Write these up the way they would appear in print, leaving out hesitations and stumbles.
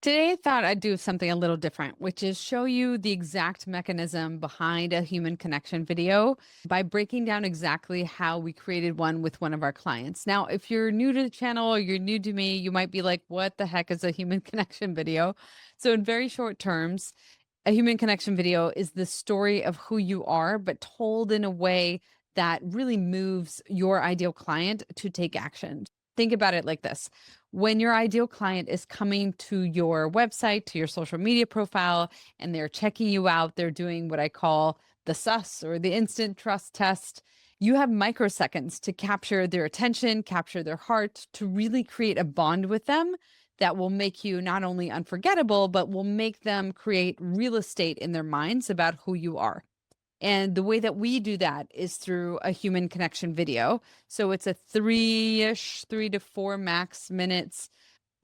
Today, I thought I'd do something a little different, which is show you the exact mechanism behind a human connection video by breaking down exactly how we created one with one of our clients. Now, if you're new to the channel or you're new to me, you might be like, what the heck is a human connection video? So, in very short terms, a human connection video is the story of who you are, but told in a way that really moves your ideal client to take action. Think about it like this: when your ideal client is coming to your website, to your social media profile, and they're checking you out, they're doing what I call the sus or the instant trust test. You have microseconds to capture their attention, capture their heart, to really create a bond with them that will make you not only unforgettable, but will make them create real estate in their minds about who you are. And the way that we do that is through a human connection video. So it's a three-ish, 3 to 4 max minutes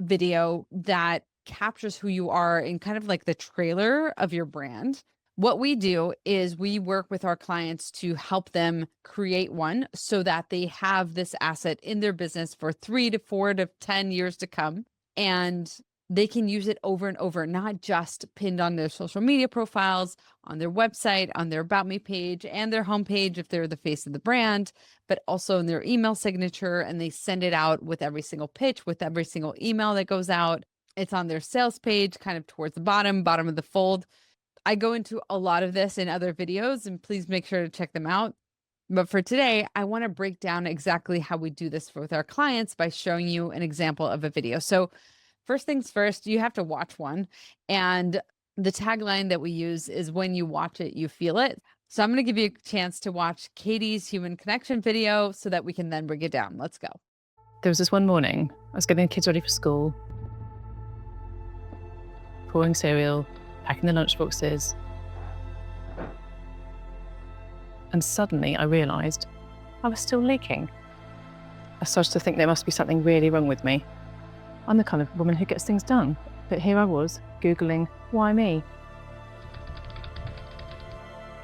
video that captures who you are in kind of like the trailer of your brand. What we do is we work with our clients to help them create one so that they have this asset in their business for 3 to 4 to 10 years to come. And they can use it over and over, not just pinned on their social media profiles, on their website, on their About Me page, and their homepage if they're the face of the brand, but also in their email signature. And they send it out with every single pitch, with every single email that goes out. It's on their sales page, kind of towards the bottom of the fold. I go into a lot of this in other videos, and please make sure to check them out. But for today, I want to break down exactly how we do this with our clients by showing you an example of a video. So, first things first, you have to watch one. And the tagline that we use is when you watch it, you feel it. So I'm going to give you a chance to watch Katie's human connection video so that we can then break it down. Let's go. There was this one morning, I was getting the kids ready for school, pouring cereal, packing the lunch boxes. And suddenly I realised I was still leaking. I started to think there must be something really wrong with me. I'm the kind of woman who gets things done. But here I was, Googling, why me?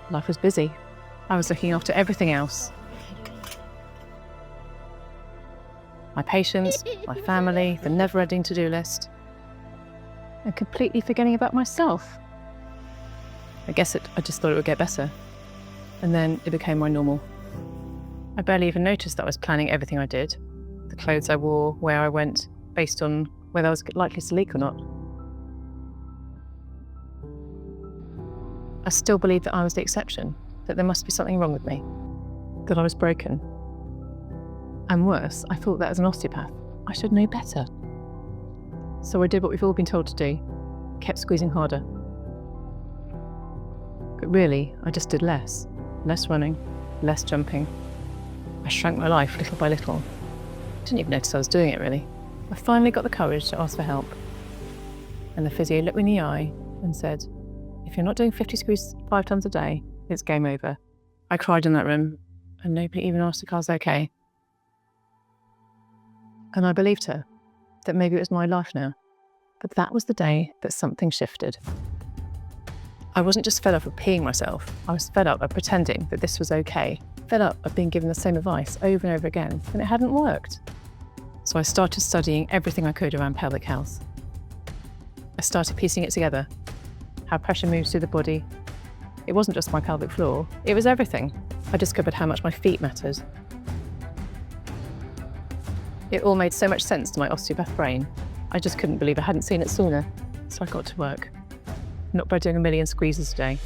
Life was busy. I was looking after everything else. My patients, my family, the never-ending to-do list. And completely forgetting about myself. I guess I just thought it would get better. And then it became my normal. I barely even noticed that I was planning everything I did. The clothes I wore, where I went, based on whether I was likely to leak or not. I still believed that I was the exception, that there must be something wrong with me, that I was broken. And worse, I thought that as an osteopath, I should know better. So I did what we've all been told to do, kept squeezing harder. But really, I just did less running, less jumping. I shrank my life little by little. Didn't even notice I was doing it, really. I finally got the courage to ask for help. And the physio looked me in the eye and said, if you're not doing 50 screws 5 times a day, it's game over. I cried in that room and nobody even asked if I was okay. And I believed her, that maybe it was my life now. But that was the day that something shifted. I wasn't just fed up of peeing myself. I was fed up of pretending that this was okay. Fed up of being given the same advice over and over again, and it hadn't worked. So I started studying everything I could around pelvic health. I started piecing it together, how pressure moves through the body. It wasn't just my pelvic floor, it was everything. I discovered how much my feet mattered. It all made so much sense to my osteopath brain. I just couldn't believe I hadn't seen it sooner. So I got to work. Not by doing 1 million squeezes a day.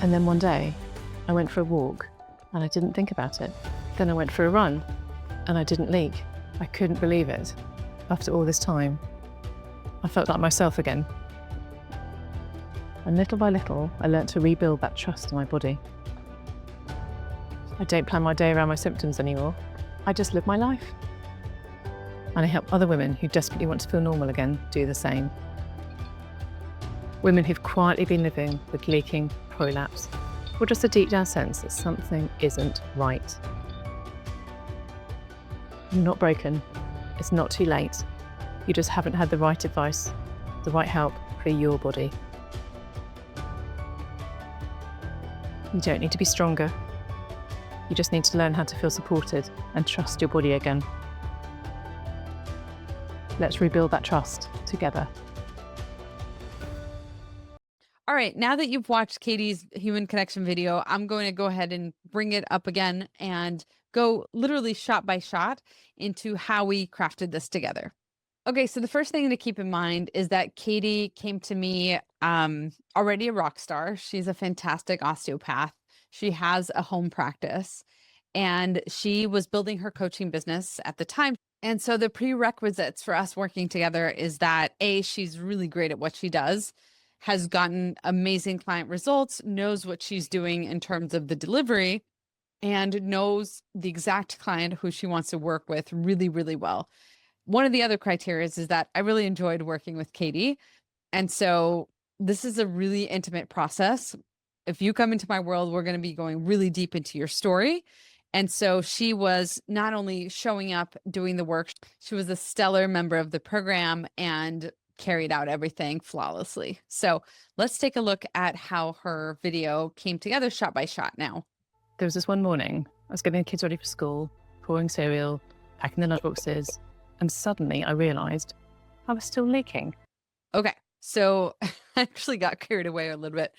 And then one day, I went for a walk and I didn't think about it. Then I went for a run and I didn't leak. I couldn't believe it. After all this time, I felt like myself again. And little by little, I learnt to rebuild that trust in my body. I don't plan my day around my symptoms anymore. I just live my life. And I help other women who desperately want to feel normal again do the same. Women who've quietly been living with leaking, prolapse, or just a deep down sense that something isn't right. You're not broken. It's not too late. You just haven't had the right advice, the right help for your body. You don't need to be stronger. You just need to learn how to feel supported and trust your body again. Let's rebuild that trust together. All right, now that you've watched Katie's human connection video, I'm going to go ahead and bring it up again and go literally shot by shot into how we crafted this together. Okay, so the first thing to keep in mind is that Katie came to me already a rock star. She's a fantastic osteopath. She has a home practice and she was building her coaching business at the time. And so the prerequisites for us working together is that A, she's really great at what she does, has gotten amazing client results, knows what she's doing in terms of the delivery, and knows the exact client who she wants to work with really, really well. One of the other criteria is that I really enjoyed working with Katie. And so this is a really intimate process. If you come into my world, we're going to be going really deep into your story. And so she was not only showing up, doing the work, she was a stellar member of the program and carried out everything flawlessly. So let's take a look at how her video came together shot by shot now. There was this one morning, I was getting the kids ready for school, pouring cereal, packing the lunchboxes, and suddenly I realized I was still leaking. Okay, so I actually got carried away a little bit.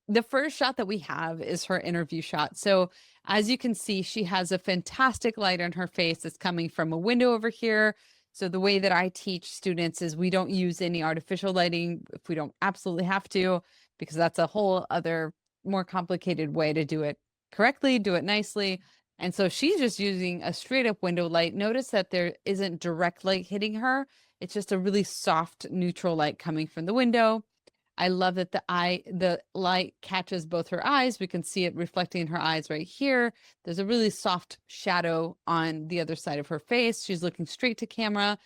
The first shot that we have is her interview shot. So as you can see, she has a fantastic light on her face that's coming from a window over here. So the way that I teach students is we don't use any artificial lighting if we don't absolutely have to, because that's a whole other more complicated way to do it correctly, do it nicely. And so she's just using a straight up window light. Notice that there isn't direct light hitting her. It's just a really soft neutral light coming from the window. I love that the light catches both her eyes. We can see it reflecting in her eyes right here. There's a really soft shadow on the other side of her face. She's looking straight to camera.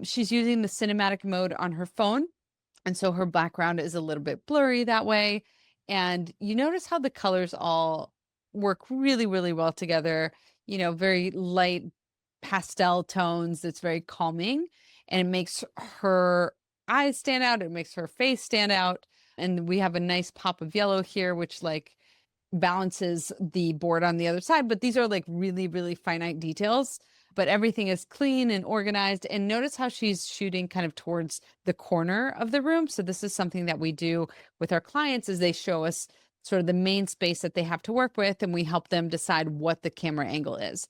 She's using the cinematic mode on her phone. And so her background is a little bit blurry that way. And you notice how the colors all work really, really well together, very light pastel tones. It's very calming and it makes her eyes stand out. It makes her face stand out. And we have a nice pop of yellow here, which balances the board on the other side. But these are really, really finite details. But everything is clean and organized. And notice how she's shooting kind of towards the corner of the room. So this is something that we do with our clients is they show us sort of the main space that they have to work with, and we help them decide what the camera angle is.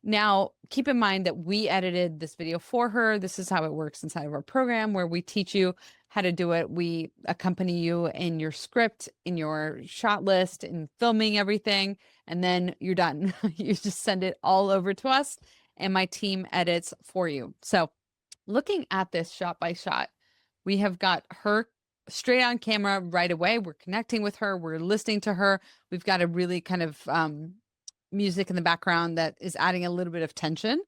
Now, keep in mind that we edited this video for her. This is how it works inside of our program where we teach you how to do it. We accompany you in your script, in your shot list, in filming everything, and then you're done. You just send it all over to us and my team edits for you. So looking at this shot by shot, we have got her straight on camera right away. We're connecting with her. We're listening to her. We've got a really kind of music in the background that is adding a little bit of tension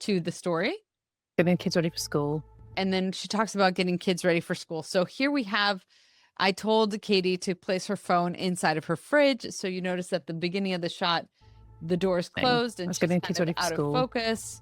to the story. Getting kids ready for school. And then she talks about getting kids ready for school. So here we have, I told Katie to place her phone inside of her fridge. So you notice at the beginning of the shot, the door is closed and she's getting kind kids of ready for out school. of focus.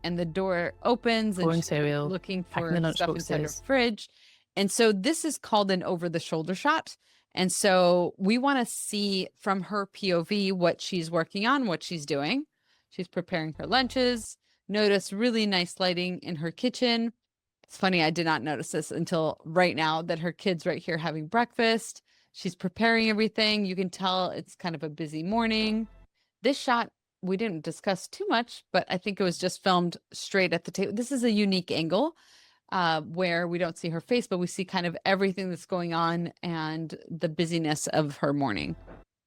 And the door opens and she's cereal, looking for the stuff inside her lunchboxes. fridge. And so this is called an over the shoulder shot. And so we want to see from her POV what she's working on, what she's doing. She's preparing her lunches. Notice really nice lighting in her kitchen. It's funny, I did not notice this until right now that her kid's right here having breakfast. She's preparing everything. You can tell it's kind of a busy morning. This shot, we didn't discuss too much, but I think it was just filmed straight at the table. This is a unique angle. Where we don't see her face, but we see kind of everything that's going on and the busyness of her morning.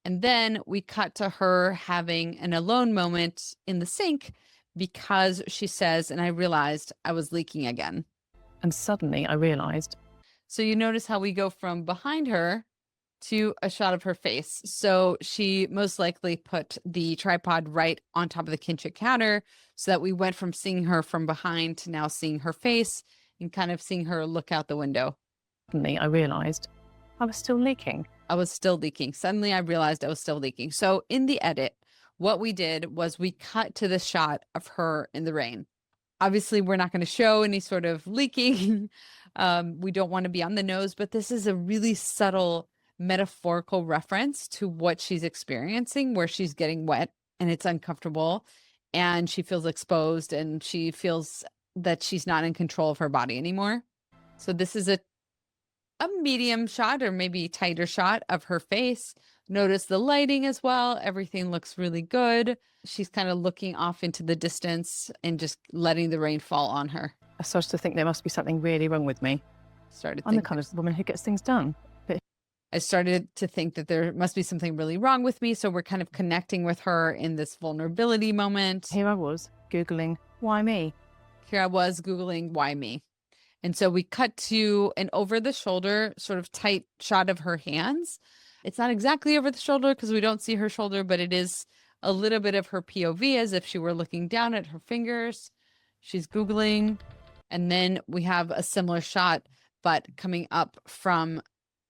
And then we cut to her having an alone moment in the sink because she says, and I realized I was leaking again. And suddenly I realized. So you notice how we go from behind her to a shot of her face. So she most likely put the tripod right on top of the kitchen counter so that we went from seeing her from behind to now seeing her face and kind of seeing her look out the window. Suddenly I realized I was still leaking. I was still leaking. Suddenly I realized I was still leaking. So in the edit, what we did was we cut to the shot of her in the rain. Obviously, we're not going to show any sort of leaking. We don't want to be on the nose, but this is a really subtle metaphorical reference to what she's experiencing, where she's getting wet and it's uncomfortable and she feels exposed and she feels that she's not in control of her body anymore. So this is a medium shot or maybe tighter shot of her face. Notice the lighting as well. Everything looks really good. She's kind of looking off into the distance and just letting the rain fall on her. I started to think there must be something really wrong with me. I'm the kind of woman who gets things done. I started to think that there must be something really wrong with me. So we're kind of connecting with her in this vulnerability moment. Here I was, Googling, why me? Here I was Googling, why me? And so we cut to an over the shoulder, sort of tight shot of her hands. It's not exactly over the shoulder because we don't see her shoulder, but it is a little bit of her POV as if she were looking down at her fingers. She's Googling. And then we have a similar shot, but coming up from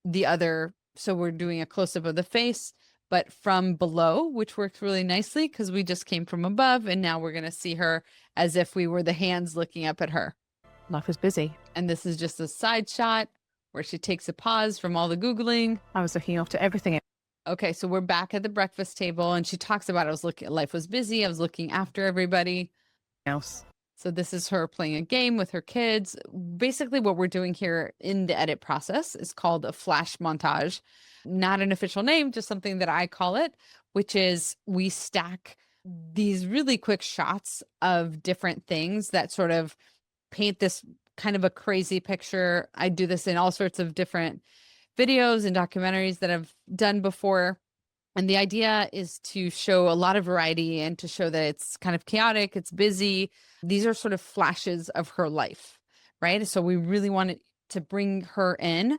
the other. So we're doing a close up of the face, but from below, which works really nicely because we just came from above. And now we're going to see her as if we were the hands looking up at her. Life was busy. And this is just a side shot where she takes a pause from all the Googling. I was looking after everything. Okay, so we're back at the breakfast table and she talks about life was busy. I was looking after everybody else. So this is her playing a game with her kids. Basically what we're doing here in the edit process is called a flash montage. Not an official name, just something that I call it, which is we stack these really quick shots of different things that sort of paint this kind of a crazy picture. I do this in all sorts of different videos and documentaries that I've done before. And the idea is to show a lot of variety and to show that it's kind of chaotic, it's busy. These are sort of flashes of her life, right? So we really wanted to bring her in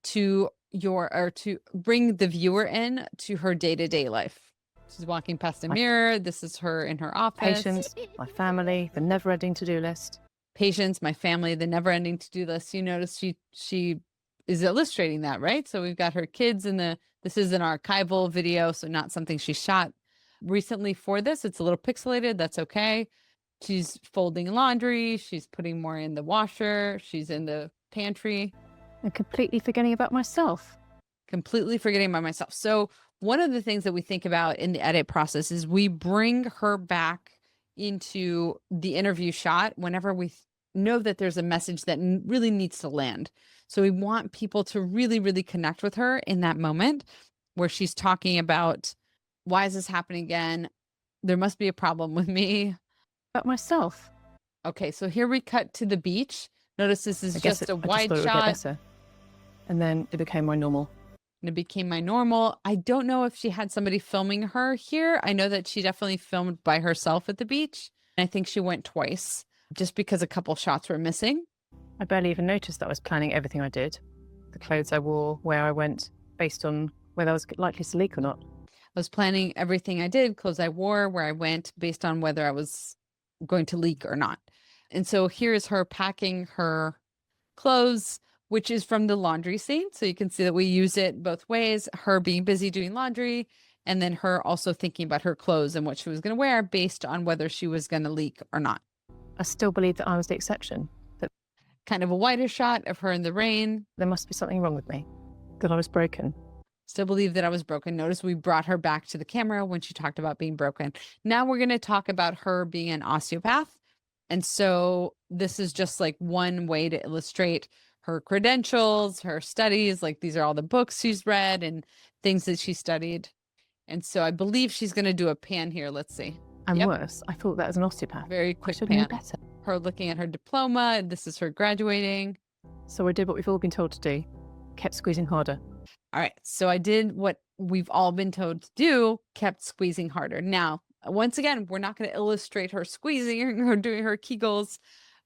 to to bring the viewer in to her day-to-day life. She's walking past a mirror. This is her in her office. Patience, my family, the never-ending to-do list. Patience, my family, the never-ending to-do list. You notice she is illustrating that, right? So we've got her kids this is an archival video, so not something she shot recently for this. It's a little pixelated. That's okay. She's folding laundry. She's putting more in the washer. She's in the pantry. And completely forgetting about myself. Completely forgetting about myself. So one of the things that we think about in the edit process is we bring her back into the interview shot whenever we know that there's a message that really needs to land. So we want people to really, really connect with her in that moment where she's talking about, why is this happening again? There must be a problem with me. About myself. Okay, so here we cut to the beach. Notice this is just a wide shot. And then it became my normal. And it became my normal. I don't know if she had somebody filming her here. I know that she definitely filmed by herself at the beach. And I think she went twice just because a couple shots were missing. I barely even noticed that I was planning everything I did. The clothes I wore, where I went, based on whether I was likely to leak or not. I was planning everything I did, clothes I wore, where I went, based on whether I was going to leak or not. And so here is her packing her clothes, which is from the laundry scene. So you can see that we use it both ways, her being busy doing laundry, and then her also thinking about her clothes and what she was going to wear based on whether she was going to leak or not. I still believe that I was the exception. That kind of a wider shot of her in the rain. There must be something wrong with me, that I was broken. Still believe that I was broken. Notice we brought her back to the camera when she talked about being broken. Now we're going to talk about her being an osteopath. And so this is just like one way to illustrate her credentials, her studies. Like these are all the books she's read and things that she studied. And so I believe she's going to do a pan here. Let's see. And worse, I thought that was an osteopath. Very quick pan. Know better. Her looking at her diploma. And this is her graduating. So I did what we've all been told to do. Kept squeezing harder. All right. So I did what we've all been told to do, kept squeezing harder. Now, once again, we're not going to illustrate her squeezing or doing her Kegels.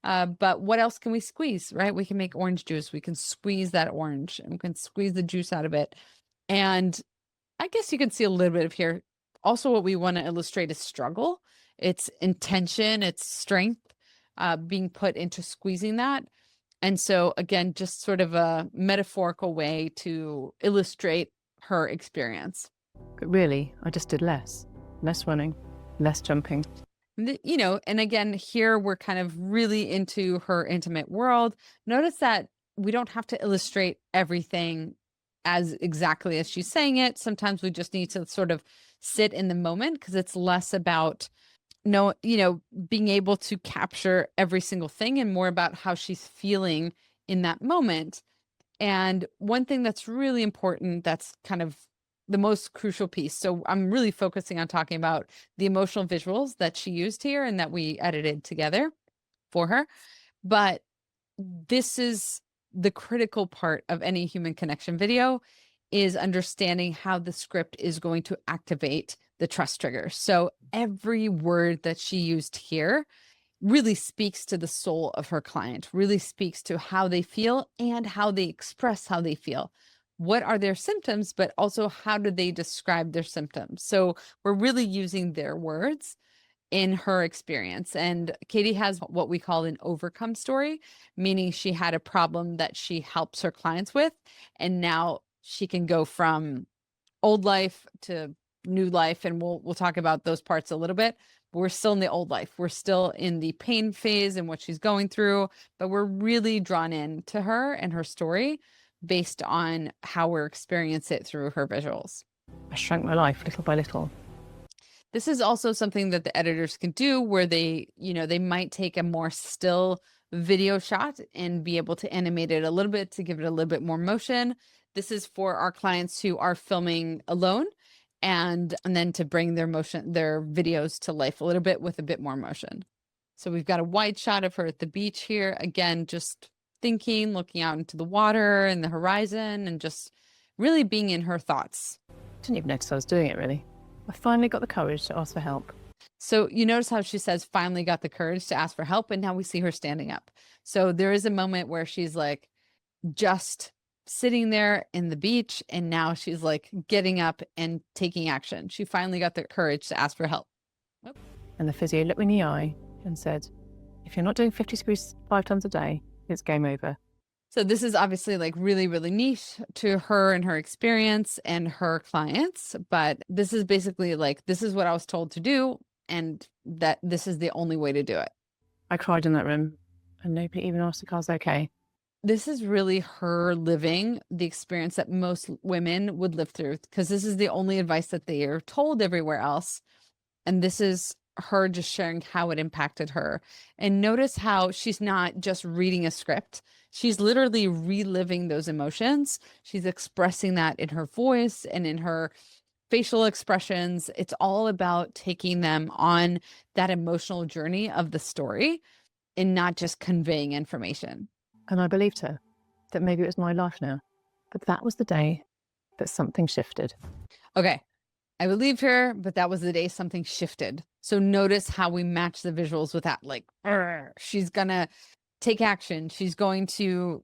But what else can we squeeze, right? We can make orange juice. We can squeeze that orange and we can squeeze the juice out of it. And I guess you can see a little bit of here. Also, what we want to illustrate is struggle. It's intention, it's strength being put into squeezing that. And so again, just sort of a metaphorical way to illustrate her experience. But really, I just did less running, less jumping. You know, and again, here we're kind of really into her intimate world. Notice that we don't have to illustrate everything as exactly as she's saying it. Sometimes we just need to sort of sit in the moment because it's less about no, being able to capture every single thing and more about how she's feeling in that moment. And one thing that's really important, that's kind of the most crucial piece. So I'm really focusing on talking about the emotional visuals that she used here and that we edited together for her. But this is the critical part of any human connection video, is understanding how the script is going to activate the trust trigger. So every word that she used here really speaks to the soul of her client, really speaks to how they feel and how they express how they feel. What are their symptoms, but also how do they describe their symptoms? So we're really using their words in her experience. And Katie has what we call an overcome story, meaning she had a problem that she helps her clients with. And now she can go from old life to new life. And we'll talk about those parts a little bit. We're still in the old life. We're still in the pain phase and what she's going through, but we're really drawn in to her and her story based on how we're experiencing it through her visuals. I shrank my life little by little. This is also something that the editors can do where they might take a more still video shot and be able to animate it a little bit to give it a little bit more motion. This is for our clients who are filming alone and then to bring their videos to life a little bit with a bit more motion. So we've got a wide shot of her at the beach here. Again, just thinking, looking out into the water and the horizon and just really being in her thoughts. Didn't even notice I was doing it, really. I finally got the courage to ask for help. So you notice how she says finally got the courage to ask for help, and now we see her standing up. So there is a moment where she's like just sitting there in the beach, and now she's like getting up and taking action. She finally got the courage to ask for help. Oh. And the physio looked me in the eye and said, if you're not doing 50 screws 5 times a day, it's game over. So this is obviously like really, really niche to her and her experience and her clients. But this is basically like, this is what I was told to do. And that this is the only way to do it. I cried in that room and nobody even asked if I was okay. This is really her living the experience that most women would live through, because this is the only advice that they are told everywhere else. And this is her just sharing how it impacted her. And notice how she's not just reading a script. She's literally reliving those emotions. She's expressing that in her voice and in her facial expressions. It's all about taking them on that emotional journey of the story and not just conveying information. And I believed her that maybe it was my life now. But that was the day that something shifted. Okay. I believed her, but that was the day something shifted. So notice how we match the visuals with that. Like, she's going to take action. She's going to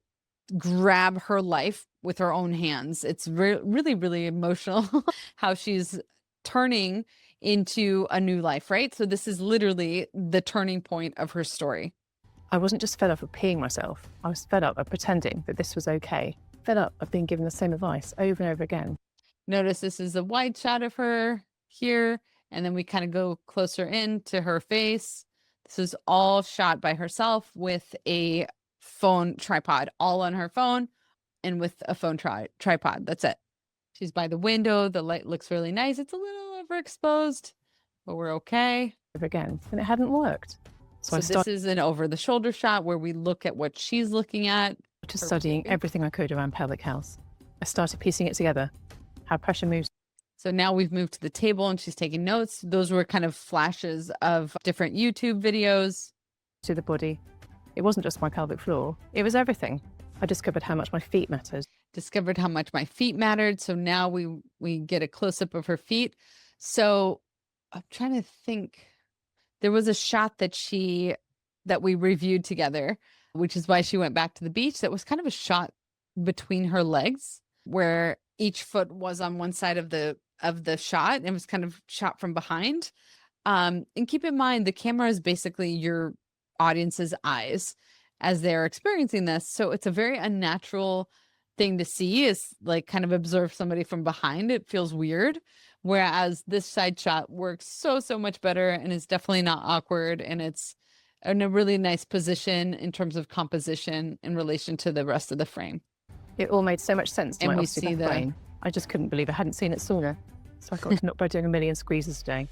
grab her life with her own hands. It's really, really emotional how she's turning into a new life, right? So this is literally the turning point of her story. I wasn't just fed up of peeing myself. I was fed up of pretending that this was okay. Fed up of being given the same advice over and over again. Notice this is a wide shot of her here, and then we kind of go closer in to her face. This is all shot by herself with a phone tripod, all on her phone and with a phone tripod. That's it. She's by the window. The light looks really nice. It's a little overexposed, but we're okay. Over again, and it hadn't worked. So this is an over the shoulder shot where we look at what she's looking at. Just studying everything I could around pelvic health. I started piecing it together, how pressure moves. So now we've moved to the table and she's taking notes. Those were kind of flashes of different YouTube videos. To the body. It wasn't just my pelvic floor. It was everything. I discovered how much my feet mattered. Discovered how much my feet mattered. So now we get a close-up of her feet. So I'm trying to think. There was a shot that we reviewed together, which is why she went back to the beach. That was kind of a shot between her legs where each foot was on one side of the shot. It was kind of shot from behind. And keep in mind, the camera is basically your audience's eyes as they're experiencing this. So it's a very unnatural thing to see, is like kind of observe somebody from behind. It feels weird. Whereas this side shot works so much better and is definitely not awkward. And it's in a really nice position in terms of composition in relation to the rest of the frame. It all made so much sense to And my we see osteopath brain. I just couldn't believe I hadn't seen it sooner. So I got to knock by doing a million squeezes a day.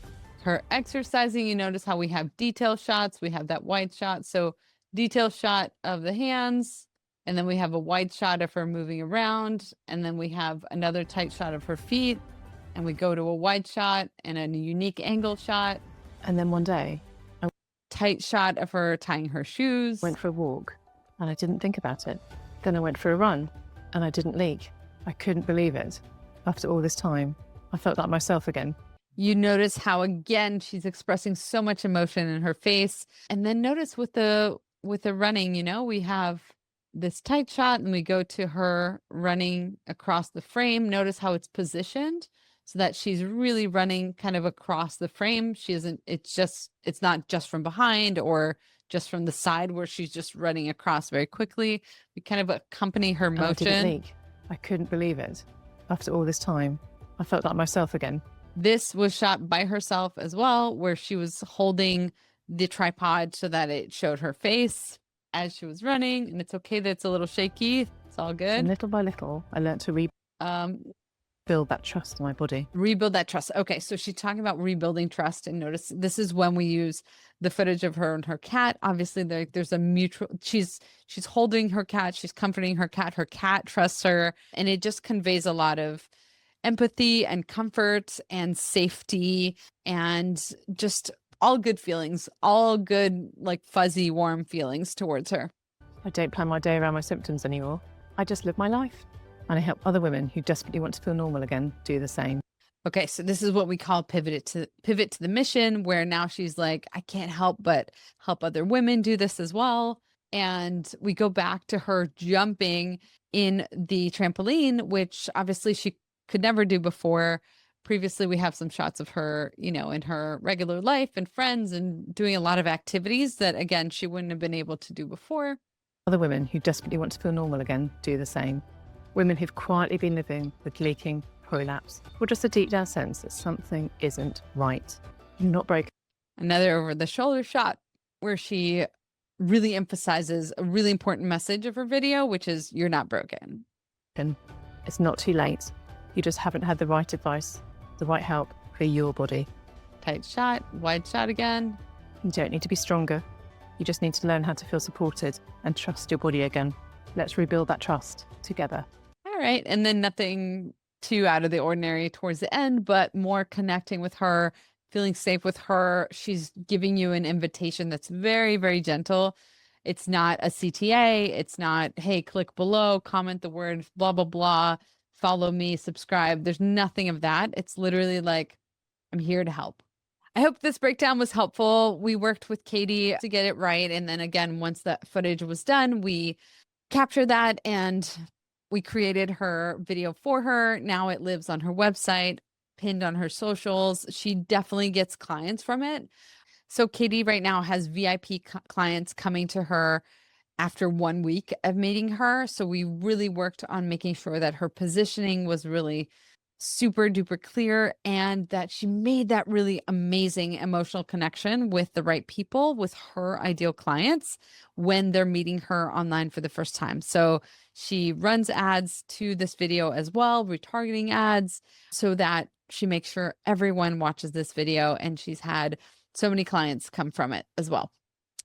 her exercising. You notice how we have detail shots. We have that wide shot. So detail shot of the hands, and then we have a wide shot of her moving around, and then we have another tight shot of her feet, and we go to a wide shot and a unique angle shot. And then one day, Tight shot of her tying her shoes. went for a walk and I didn't think about it. Then I went for a run and I didn't leak. I couldn't believe it. After all this time, I felt like myself again. You notice how again she's expressing so much emotion in her face. And then notice with the running, you know, we have this tight shot and we go to her running across the frame. Notice how it's positioned so that she's really running kind of across the frame. She isn't, it's not just from behind or just from the side where she's just running across very quickly. We kind of accompany her And I didn't motion. leak. I couldn't believe it. After all this time, I felt like myself again. This was shot by herself as well, where she was holding the tripod so that it showed her face as she was running. And it's okay that it's a little shaky. It's all And good. little by little, I learned to rebuild that trust in my body. Rebuild that trust. Okay, so she's talking about rebuilding trust, and notice this is when we use the footage of her and her cat. Obviously, there's a mutual. She's holding her cat. She's comforting her cat. Her cat trusts her, and it just conveys a lot of empathy and comfort and safety and just all good feelings, all good, like fuzzy, warm feelings towards her. I don't plan my day around my symptoms anymore. I just live my life. And I help other women who desperately want to feel normal again do the same. Okay, so this is what we call pivot to the mission, where now she's like, I can't help but help other women do this as well. And we go back to her jumping in the trampoline, which obviously she could never do before. Previously, we have some shots of her, you know, in her regular life and friends and doing a lot of activities that, again, she wouldn't have been able to do before. Other women who desperately want to feel normal again do the same. Women who've quietly been living with leaking, prolapse, or just a deep down sense that something isn't right. You're not broken. Another over the shoulder shot where she really emphasizes a really important message of her video, which is you're not broken. It's not too late. You just haven't had the right advice, the right help for your body. Tight shot, wide shot again. You don't need to be stronger. You just need to learn how to feel supported and trust your body again. Let's rebuild that trust together. All right. And then nothing too out of the ordinary towards the end, but more connecting with her, feeling safe with her. She's giving you an invitation that's very, very gentle. It's not a CTA. It's not, hey, click below, comment the word, blah, blah, blah, follow me, subscribe. There's nothing of that. It's literally like, I'm here to help. I hope this breakdown was helpful. We worked with Katie to get it right. And then again, once that footage was done, we captured that and we created her video for her. Now it lives on her website, pinned on her socials. She definitely gets clients from it. So Katie right now has VIP clients coming to her after 1 week of meeting her. So we really worked on making sure that her positioning was really super duper clear and that she made that really amazing emotional connection with the right people, with her ideal clients when they're meeting her online for the first time. So she runs ads to this video as well, retargeting ads, so that she makes sure everyone watches this video, and she's had so many clients come from it as well,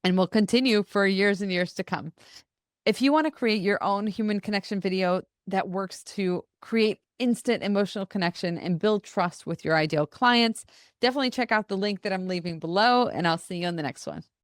and will continue for years and years to come. If you want to create your own human connection video that works to create instant emotional connection and build trust with your ideal clients, definitely check out the link that I'm leaving below, and I'll see you on the next one.